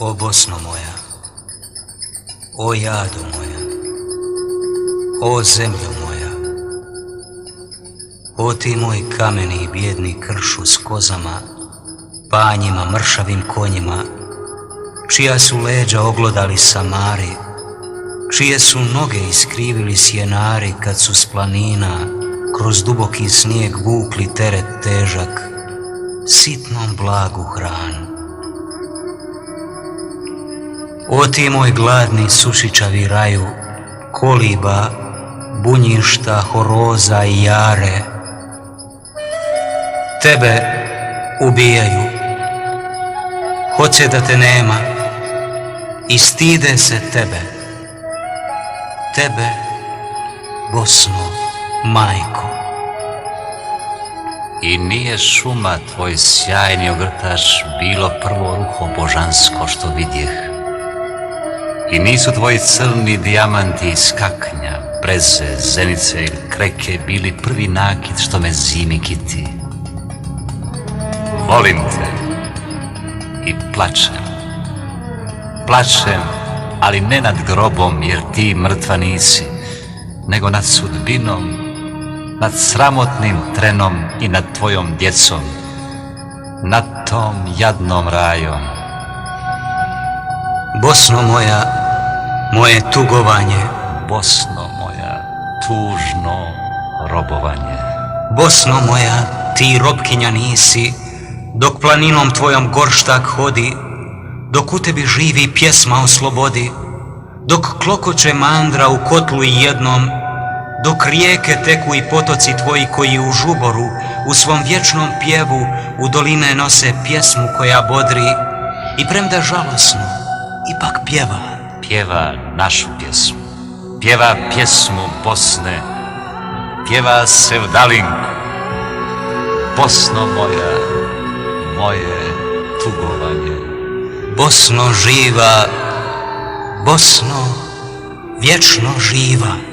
O Bosno moja, o jado moja, o zemljo moja, o ti moj kameni i bjedni kršu s kozama, panjima, mršavim konjima, čija su leđa oglodali samari, čije su noge iskrivili sjenari kad su s planina kroz duboki snijeg vukli teret težak, sitnom blagu hranu. O ti moj gladni sušičavi raju, koliba, bunjišta, horoza i jare, tebe ubijaju, hoće da te nema i stide se tebe, tebe, Bosno, majko. I nije šuma tvoj sjajni ogrtaš bilo prvo ruho božansko što vidjeh. I nisu tvoji crni dijamanti iz kaknja, breze, zenice ili kreke bili prvi nakit što me zimi kiti. Volim te i plačem. Plačem, ali ne nad grobom jer ti mrtva nisi, nego nad sudbinom, nad sramotnim trenom i nad tvojom djecom, nad tom jadnom rajom. Bosno moja, moje tugovanje, Bosno moja, tužno robovanje. Bosno moja, ti robkinja nisi, dok planinom tvojom gorštak hodi, dok u tebi živi pjesma o slobodi, dok klokoće mandra u kotlu i jednom, dok rijeke teku i potoci tvoji koji u žuboru, u svom vječnom pjevu u doline nose pjesmu koja bodri i premda žalosno, ipak pjeva. Pjeva našu pjesmu, pjeva pjesmu Bosne, pjeva sevdalinku. Bosno moja, moje tugovanje. Bosno živa, Bosno vječno živa.